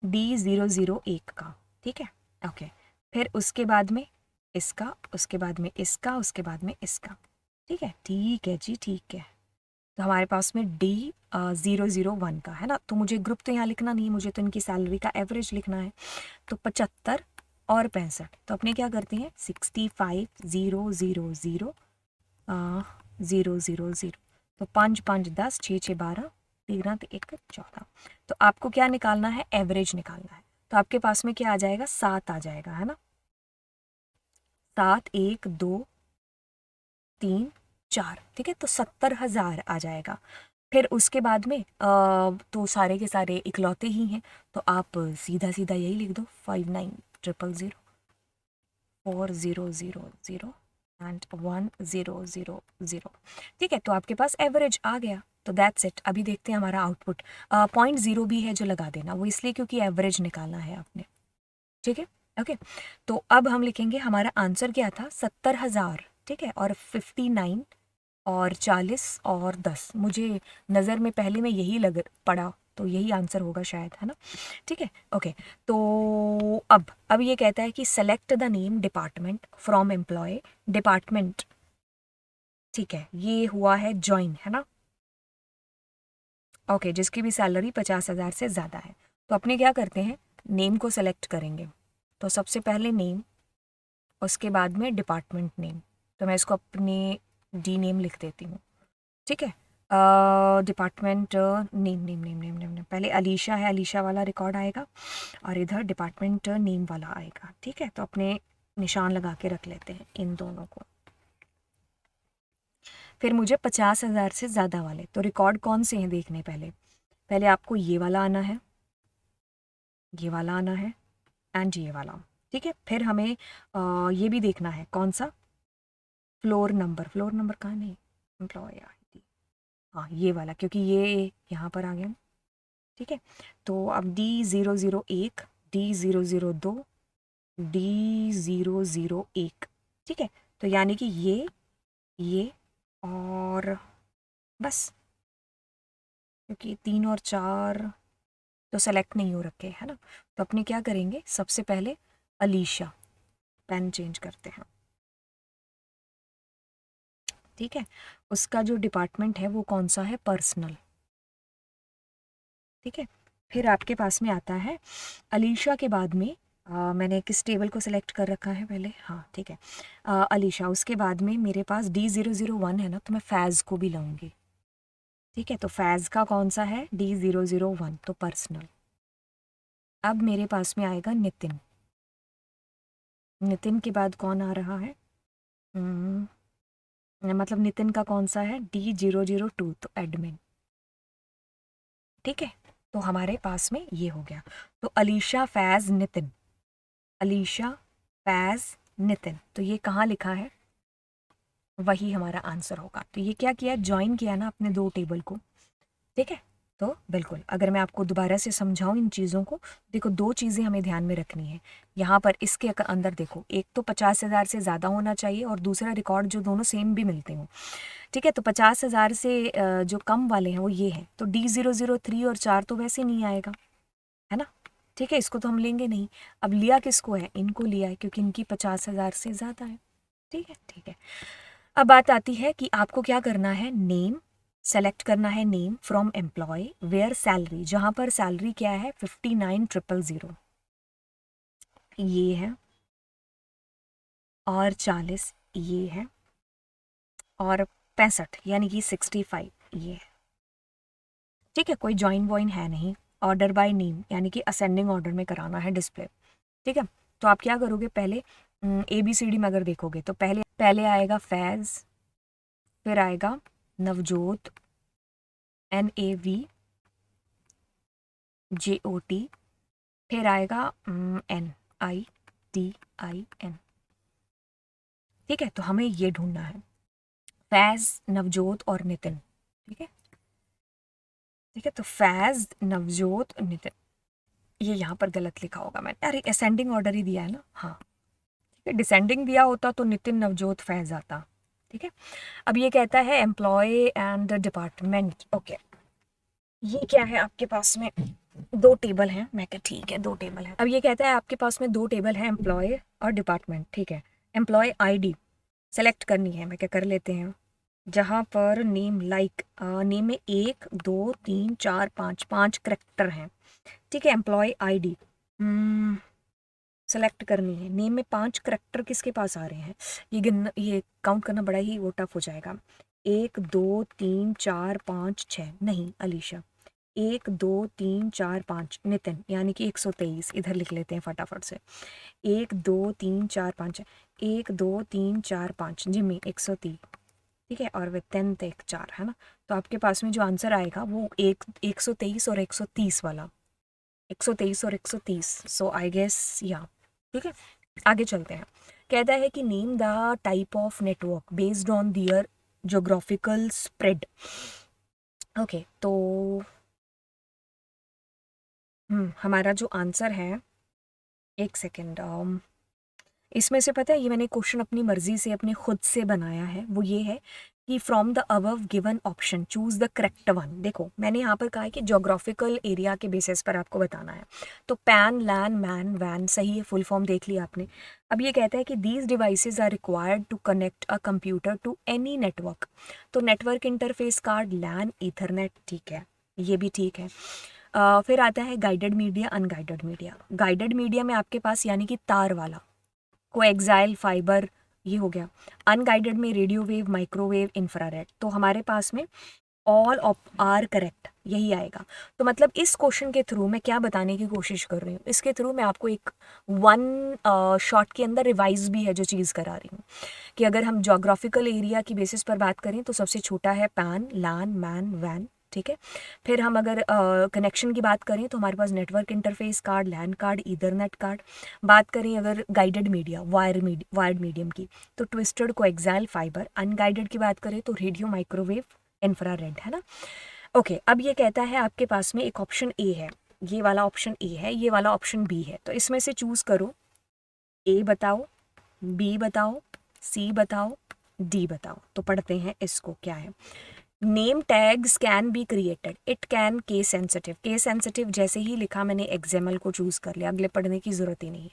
D001 का। ठीक है, ओके, फिर उसके बाद में इसका, उसके बाद में इसका, उसके बाद में इसका। ठीक है, ठीक है जी, ठीक है। तो हमारे पास में D001 का है ना, तो मुझे ग्रुप तो यहाँ लिखना नहीं है, मुझे तो इनकी सैलरी का एवरेज लिखना है। तो 75 और 65, तो अपने क्या करते हैं 65,000 000, तो 5 5 10, 6 6 12, 13 1 14। तो आपको क्या निकालना है, एवरेज निकालना है। तो आपके पास में क्या आ जाएगा, 7 आ जाएगा, है ना, 7 1 2 3 4। ठीक है, तो 70,000 आ जाएगा। फिर उसके बाद में तो सारे के सारे इकलौते ही हैं, तो आप सीधा सीधा यही लिख दो, 59,000,40,000 एंड 10,000। ठीक है, तो आपके पास एवरेज आ गया। तो दैट्स इट। अभी देखते हैं हमारा आउटपुट। 0.0 भी है जो लगा देना, वो इसलिए क्योंकि एवरेज निकालना है आपने। ठीक है, ओके, तो अब हम लिखेंगे हमारा आंसर क्या था, 70,000। ठीक है, और 59 और 40 और 10, मुझे नज़र में पहले में यही लग पड़ा, तो यही आंसर होगा शायद, है ना। ठीक है, ओके, तो अब ये कहता है कि select the name department from employ department. ठीक है, ये हुआ है जॉइन, है ना, ओके, जिसकी भी सैलरी 50,000 से ज़्यादा है। तो अपने क्या करते हैं, नेम को सेलेक्ट करेंगे। तो सबसे पहले नेम, उसके बाद में डिपार्टमेंट नेम। तो मैं इसको अपने डी नेम लिख देती हूँ। ठीक है, department name name name name name name, पहले अलीशा है, अलीशा वाला रिकॉर्ड आएगा, और इधर डिपार्टमेंट नेम वाला आएगा। ठीक है, तो अपने निशान लगा के रख लेते हैं इन दोनों को। फिर मुझे 50,000 से ज़्यादा वाले, तो रिकॉर्ड कौन से हैं देखने, पहले पहले आपको ये वाला आना है, ये वाला आना है, एंड ये वाला। ठीक है, फिर हमें ये भी देखना है, कौन सा, फ्लोर नंबर, फ्लोर नंबर कहाँ, नहीं, एम्प्लॉय आईडी, हाँ ये वाला, क्योंकि ये यहाँ पर आ गया। ठीक है, तो अब D001, D002, D001। ठीक है, तो यानी कि ये और बस, क्योंकि 3 और 4 तो सेलेक्ट नहीं हो रखे, है ना। तो अपने क्या करेंगे, सबसे पहले अलीशा, पेन चेंज करते हैं। ठीक है, उसका जो डिपार्टमेंट है वो कौन सा है, पर्सनल। ठीक है, फिर आपके पास में आता है अलीशा के बाद में मैंने किस टेबल को सिलेक्ट कर रखा है पहले, हाँ ठीक है, अलीशा, उसके बाद में मेरे पास D001 है ना, तो मैं फैज़ को भी लाऊंगी। ठीक है, तो फैज़ का कौन सा है, D001, तो पर्सनल। अब मेरे पास में आएगा नितिन, नितिन के बाद कौन आ रहा है, मतलब नितिन का कौन सा है, D002, तो एडमिन। ठीक है, तो हमारे पास में ये हो गया। तो अलीशा फैज़ नितिन, अलीशा फैज़ नितिन, तो ये कहाँ लिखा है, वही हमारा आंसर होगा। तो ये क्या किया, ज्वाइन किया ना अपने दो टेबल को। ठीक है, तो बिल्कुल अगर मैं आपको दोबारा से समझाऊं इन चीज़ों को, देखो दो चीज़ें हमें ध्यान में रखनी है। यहाँ पर इसके अंदर देखो, एक तो 50,000 से ज़्यादा होना चाहिए, और दूसरा रिकॉर्ड जो दोनों सेम भी मिलते हों। ठीक है, तो 50,000 से जो कम वाले हैं वो ये हैं, तो D003 और 4 तो वैसे नहीं आएगा, है ना। ठीक है, इसको तो हम लेंगे नहीं। अब लिया किसको है, इनको लिया है, क्योंकि इनकी 50,000 से ज़्यादा है। ठीक है, ठीक है, अब बात आती है कि आपको क्या करना है, नेम सेलेक्ट करना है, name from employee where salary, जहाँ पर सैलरी क्या है 59,000, ये है। और 40 ये है, और 65 यानी कि 65 ये है। ठीक है, कोई जॉइन वॉइन है नहीं। ऑर्डर बाय नेम यानी कि असेंडिंग ऑर्डर में कराना है डिस्प्ले। ठीक है, तो आप क्या करोगे, पहले ABCD में अगर देखोगे तो पहले पहले आएगा फैज़, फिर आएगा नवजोत NAVJOT, फिर आएगा NITIN। ठीक है, तो हमें ये ढूंढना है, फैज़, नवजोत और नितिन। ठीक है, ठीक है, तो फैज़, नवजोत, नितिन। ये यहाँ पर गलत लिखा होगा मैंने, अरे असेंडिंग ऑर्डर ही दिया है ना। हाँ, ठीक है, डिसेंडिंग दिया होता तो नितिन, नवजोत, फैज़ आता। ठीक है, अब ये कहता है एम्प्लॉय एंड डिपार्टमेंट। ओके, ये क्या है आपके पास में, दो टेबल हैं। मैं क्या, ठीक है, दो टेबल है। अब ये कहता है आपके पास में दो टेबल है, एम्प्लॉय और डिपार्टमेंट। ठीक है, एम्प्लॉय ID सेलेक्ट करनी है। मैं क्या, कर लेते हैं, जहाँ पर नेम लाइक नेम में 1 2 3 4 5 5 करेक्टर हैं। ठीक है, एम्प्लॉय ID सेलेक्ट करनी है। नेम में 5 करेक्टर किसके पास आ रहे हैं, ये काउंट करना बड़ा ही वो टफ हो जाएगा। 1 2 3 4 5 6, नहीं अलीशा। 1 2 3 4 5 नितिन, यानी कि 123 इधर लिख लेते हैं फटाफट से। 1 2 3 4 5, 1 2 3 4 5 जिम्मी 130। ठीक है, और विद 10 एक 4 है ना। तो आपके पास में जो आंसर आएगा वो 123 और 130 वाला, 123 और 130। सो आई गेस या। ठीक है, आगे चलते हैं। कहता है कि name the type of network based on their geographical spread. Okay, तो हमारा जो आंसर है, एक सेकेंड, इसमें से पता है, ये मैंने क्वेश्चन अपनी मर्जी से अपने खुद से बनाया है। वो ये है कि from the above given option choose the correct one. देखो मैंने यहाँ पर कहा है कि जोग्राफिकल एरिया के बेसिस पर आपको बताना है। तो पैन, लैन, मैन, वैन सही है, फुल फॉर्म देख लिया आपने। अब ये कहता है कि these devices are required to connect a computer to any network. तो network interface card, LAN, Ethernet. ठीक है, ये भी ठीक है। फिर आता है guided media, unguided media. Guided media में आपके पास यानी कि तार वाला, कोएक्साइल फाइबर, ये हो गया। अनगाइडेड में रेडियो वेव, माइक्रोवेव, इंफ्रारेड। तो हमारे पास में ऑल ऑफ आर करेक्ट, यही आएगा। तो मतलब इस क्वेश्चन के थ्रू मैं क्या बताने की कोशिश कर रही हूँ, इसके थ्रू मैं आपको एक वन शॉट के अंदर रिवाइज भी है जो चीज़ करा रही हूँ, कि अगर हम जोग्राफिकल एरिया की बेसिस पर बात करें तो सबसे छोटा है पैन, लैन, मैन, वैन। ठीक है, फिर हम अगर कनेक्शन की बात करें तो हमारे पास नेटवर्क इंटरफेस कार्ड, लैन कार्ड, ईथरनेट कार्ड। बात करें अगर गाइडेड मीडिया, वायर्ड मीडियम की, तो ट्विस्टेड कोएक्साइल फाइबर। अनगाइडेड की बात करें तो रेडियो, माइक्रोवेव, इंफ्रारेड, है ना। ओके, अब ये कहता है आपके पास में एक ऑप्शन ए है, ये वाला ऑप्शन ए है, ये वाला ऑप्शन बी है। तो इसमें से चूज करो, ए बताओ, बी बताओ, सी बताओ, डी बताओ। तो पढ़ते हैं इसको, क्या है। Name tags can be created, it can case sensitive. Case sensitive जैसे ही लिखा मैंने एक्सएमएल को चूज कर लिया, अगले पढ़ने की जरूरत ही नहीं है।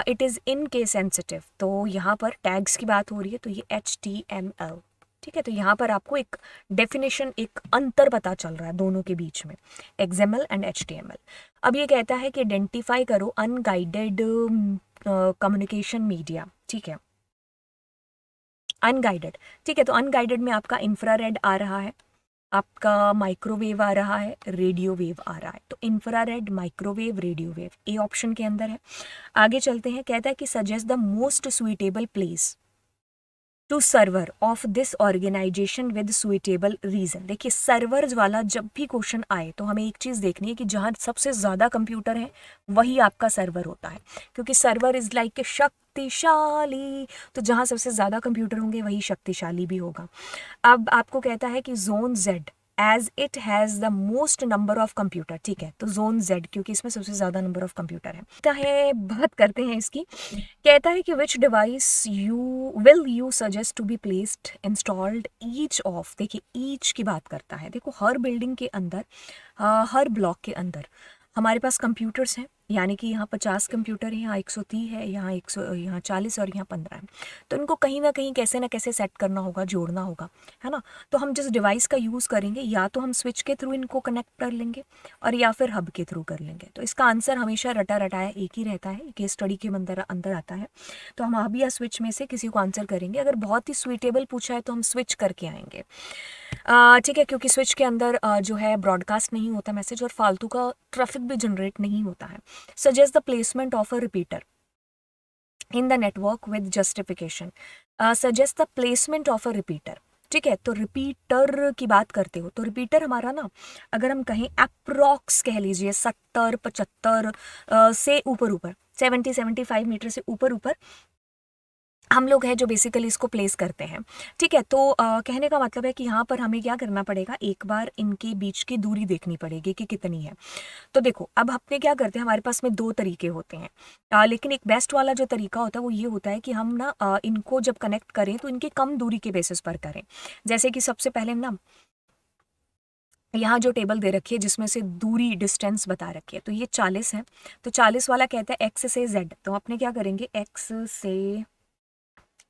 It is in case sensitive, तो यहाँ पर टैग्स की बात हो रही है, तो ये HTML। ठीक है, तो यहाँ पर आपको एक डेफिनेशन, एक अंतर पता चल रहा है दोनों के बीच में, XML एंड HTML। अब ये कहता है कि आइडेंटिफाई करो अनगाइडेड कम्युनिकेशन मीडिया। ठीक है, अनगाइडेड। ठीक है, तो अनगाइडेड में आपका इंफ्रारेड आ रहा है, आपका माइक्रोवेव आ रहा है, रेडियो वेव आ रहा है। तो infrared, microwave, radio wave A option के अंदर है। आगे चलते हैं, कहता है कि suggest the most suitable place to server of this organization with suitable reason. देखिए, सर्वर्स वाला जब भी क्वेश्चन आए तो हमें एक चीज़ देखनी है कि जहाँ सबसे ज़्यादा कंप्यूटर है वही आपका सर्वर होता है, क्योंकि सर्वर इज़ लाइक ए शक्तिशाली। तो जहाँ सबसे ज़्यादा कंप्यूटर होंगे वही शक्तिशाली भी होगा। अब आपको कहता है कि zone Z as it has the most number of computer. ठीक है, तो जोन जेड क्योंकि इसमें सबसे ज़्यादा नंबर ऑफ कंप्यूटर है। कहता है, बात करते हैं इसकी। कहता है कि which device you suggest to be placed installed each of. देखिए, ईच की बात करता है। देखो, हर बिल्डिंग के अंदर, हर ब्लॉक के अंदर हमारे पास कंप्यूटर्स हैं, यानी कि यहाँ 50 कंप्यूटर है, यहाँ 130 है, यहाँ 40 और यहाँ 15 है। तो इनको कहीं ना कहीं कैसे ना कैसे सेट करना होगा, जोड़ना होगा, है ना। तो हम जिस डिवाइस का यूज़ करेंगे या तो हम स्विच के थ्रू इनको कनेक्ट कर लेंगे और या फिर हब के थ्रू कर लेंगे। तो इसका आंसर हमेशा रटा रटाया एक ही रहता है, केस स्टडी के अंदर अंदर आता है। तो हम हब या स्विच में से किसी को आंसर करेंगे। अगर बहुत ही सुइटेबल पूछा है तो हम स्विच करके आएंगे, ठीक है, क्योंकि स्विच के अंदर जो है ब्रॉडकास्ट नहीं होता मैसेज और फालतू का ट्रैफिक भी जनरेट नहीं होता है। Suggest the placement of a repeater in the network with justification. Suggest the placement of a repeater, ठीक है। तो रिपीटर की बात करते हो तो रिपीटर हमारा ना, अगर हम कहें अप्रॉक्स कह लीजिए 70-75 से ऊपर ऊपर 70-75 मीटर से ऊपर ऊपर हम लोग हैं जो बेसिकली इसको प्लेस करते हैं, ठीक है। तो कहने का मतलब है कि यहाँ पर हमें क्या करना पड़ेगा, एक बार इनके बीच की दूरी देखनी पड़ेगी कि कितनी है। तो देखो अब अपने क्या करते हैं, हमारे पास में दो तरीके होते हैं, लेकिन एक बेस्ट वाला जो तरीका होता है वो ये होता है कि हम ना इनको जब कनेक्ट करें तो इनकी कम दूरी के बेसिस पर करें। जैसे कि सबसे पहले हम ना यहाँ जो टेबल दे रखी है जिसमें से दूरी डिस्टेंस बता रखी है, तो ये 40 है। तो 40 वाला कहता है एक्स से जेड, तो अपने क्या करेंगे एक्स से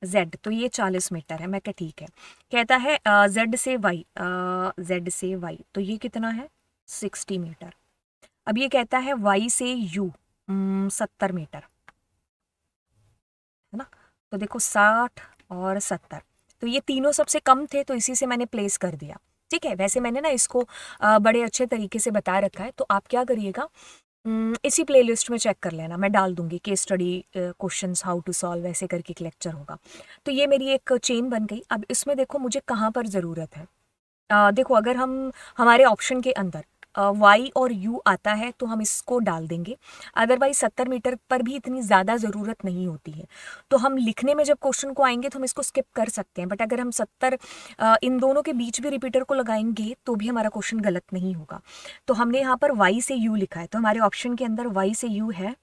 जेड, तो ये 40 मीटर है। मैं क्या ठीक है। कहता है जेड से वाई, जेड से वाई, तो ये कितना है 60 मीटर। अब ये कहता है वाई से यू 70 मीटर, है ना। तो देखो 60 और 70, तो ये तीनों सबसे कम थे तो इसी से मैंने प्लेस कर दिया, ठीक है। वैसे मैंने ना इसको बड़े अच्छे तरीके से बता रखा है, तो आप क्या करिएगा, इसी प्लेलिस्ट में चेक कर लेना, मैं डाल दूंगी case study questions how to solve ऐसे करके एक लेक्चर होगा। तो ये मेरी एक चेन बन गई। अब इसमें देखो मुझे कहाँ पर ज़रूरत है, देखो अगर हम हमारे ऑप्शन के अंदर वाई और यू आता है तो हम इसको डाल देंगे। अदरवाइज 70 मीटर पर भी इतनी ज़्यादा ज़रूरत नहीं होती है, तो हम लिखने में जब क्वेश्चन को आएंगे तो हम इसको स्किप कर सकते हैं। बट अगर हम 70 इन दोनों के बीच भी रिपीटर को लगाएंगे तो भी हमारा क्वेश्चन गलत नहीं होगा। तो हमने यहाँ पर वाई से यू लिखा है, तो हमारे ऑप्शन के अंदर वाई से यू है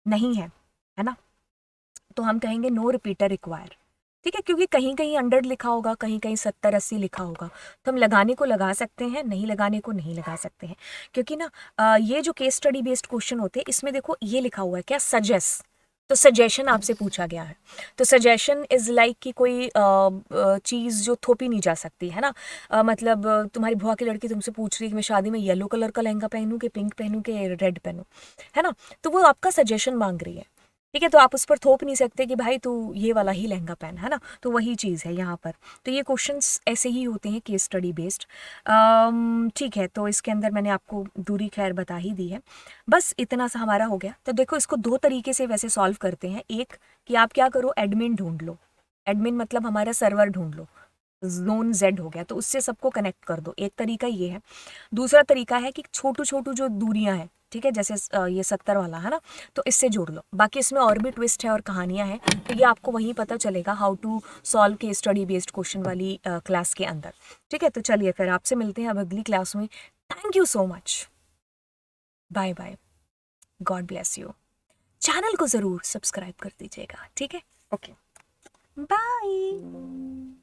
नहीं है ना। तो हम कहेंगे नो रिपीटर रिक्वायर, ठीक है, क्योंकि कहीं कहीं 100 लिखा होगा, कहीं कहीं 70-80 लिखा होगा। तो हम लगाने को लगा सकते हैं, नहीं लगाने को नहीं लगा सकते हैं, क्योंकि ना ये जो केस स्टडी बेस्ड क्वेश्चन होते हैं इसमें देखो ये लिखा हुआ है क्या, सजेस्ट। तो सजेशन आपसे पूछा गया है, तो सजेशन इज लाइक कि कोई चीज़ जो थोपी नहीं जा सकती, है ना। मतलब तुम्हारी बुआ की लड़की तुमसे पूछ रही है कि मैं शादी में येलो कलर का लहंगा पहनूं कि पिंक पहनूं कि रेड पहनूं, है ना। तो वो आपका सजेशन मांग रही है, ठीक है। तो आप उस पर थोप नहीं सकते कि भाई तू ये वाला ही लहंगा पहन, है ना। तो वही चीज़ है यहाँ पर। तो ये क्वेश्चंस ऐसे ही होते हैं केस स्टडी बेस्ड, ठीक है। तो इसके अंदर मैंने आपको दूरी खैर बता ही दी है, बस इतना सा हमारा हो गया। तो देखो इसको दो तरीके से वैसे सॉल्व करते हैं। एक कि आप क्या करो, एडमिन ढूंढ लो, एडमिन मतलब हमारा सर्वर ढूंढ लो, जोन जेड हो गया तो उससे सबको कनेक्ट कर दो, एक तरीका ये है। दूसरा तरीका है कि छोटू छोटू जो दूरियां हैं, ठीक है, जैसे ये 70 वाला है ना, तो इससे जोड़ लो। बाकी इसमें और भी ट्विस्ट है और कहानियां हैं, तो ये आपको वहीं पता चलेगा हाउ टू सॉल्व के स्टडी बेस्ड क्वेश्चन वाली क्लास के अंदर, ठीक है। तो चलिए फिर आपसे मिलते हैं अब अगली क्लास में। Thank you so much, bye bye, God bless you. Channel को ज़रूर सब्सक्राइब कर दीजिएगा, ठीक है। Okay, bye.